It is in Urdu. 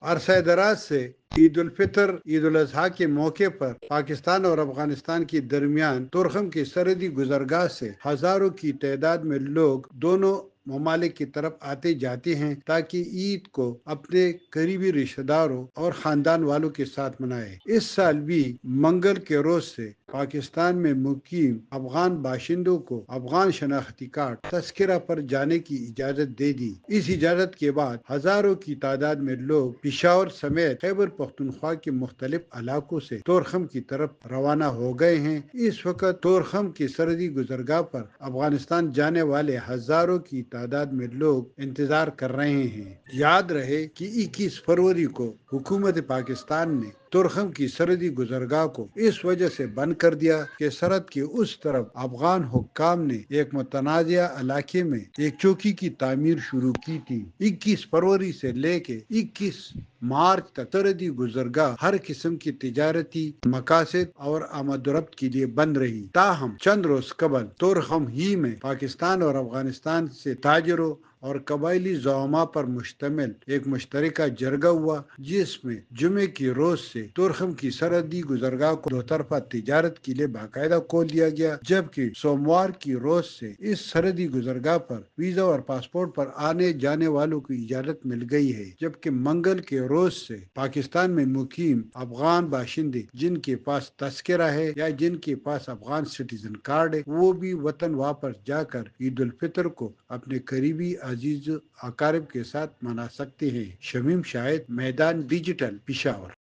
عرصہ دراز سے عید الفطر عید الاضحیٰ کے موقع پر پاکستان اور افغانستان کے درمیان تورخم کی سرحدی گزرگاہ سے ہزاروں کی تعداد میں لوگ دونوں ممالک کی طرف آتے جاتے ہیں تاکہ عید کو اپنے قریبی رشتہ داروں اور خاندان والوں کے ساتھ منائے۔ اس سال بھی منگل کے روز سے پاکستان میں مقیم افغان باشندوں کو افغان شناختی کارڈ تذکرہ پر جانے کی اجازت دے دی۔ اس اجازت کے بعد ہزاروں کی تعداد میں لوگ پشاور سمیت خیبر پختونخوا کے مختلف علاقوں سے تورخم کی طرف روانہ ہو گئے ہیں۔ اس وقت تورخم کی سرحدی گزرگاہ پر افغانستان جانے والے ہزاروں کی تعداد میں لوگ انتظار کر رہے ہیں۔ یاد رہے کہ 21 فروری کو حکومت پاکستان نے تورخم کی سرحدی گزرگاہ کو اس وجہ سے بند کر دیا کہ سرحد کے اس طرف افغان حکام نے ایک متنازع علاقے میں ایک چوکی کی تعمیر شروع کی تھی۔ 21 فروری سے لے کے 21 مارچ تک سرحدی گزرگاہ ہر قسم کی تجارتی مقاصد اور آمد و رفت کے لیے بند رہی۔ تاہم چند روز قبل تورخم ہی میں پاکستان اور افغانستان سے تاجروں اور قبائلی زعماء پر مشتمل ایک مشترکہ جرگہ ہوا، جس میں جمعے کی روز سے تورخم کی سرحدی گزرگاہ کو دو طرفہ تجارت کے لیے باقاعدہ کھول دیا گیا، جبکہ سوموار کی روز سے اس سرحدی گزرگاہ پر ویزا اور پاسپورٹ پر آنے جانے والوں کو اجازت مل گئی ہے، جبکہ منگل کے روز سے پاکستان میں مقیم افغان باشندے جن کے پاس تذکرہ ہے یا جن کے پاس افغان سٹیزن کارڈ ہے، وہ بھی وطن واپس جا کر عید الفطر کو اپنے قریبی عزیز اقارب کے ساتھ منا سکتے ہیں۔ شمیم شاہد، میدان ڈیجیٹل، پشاور۔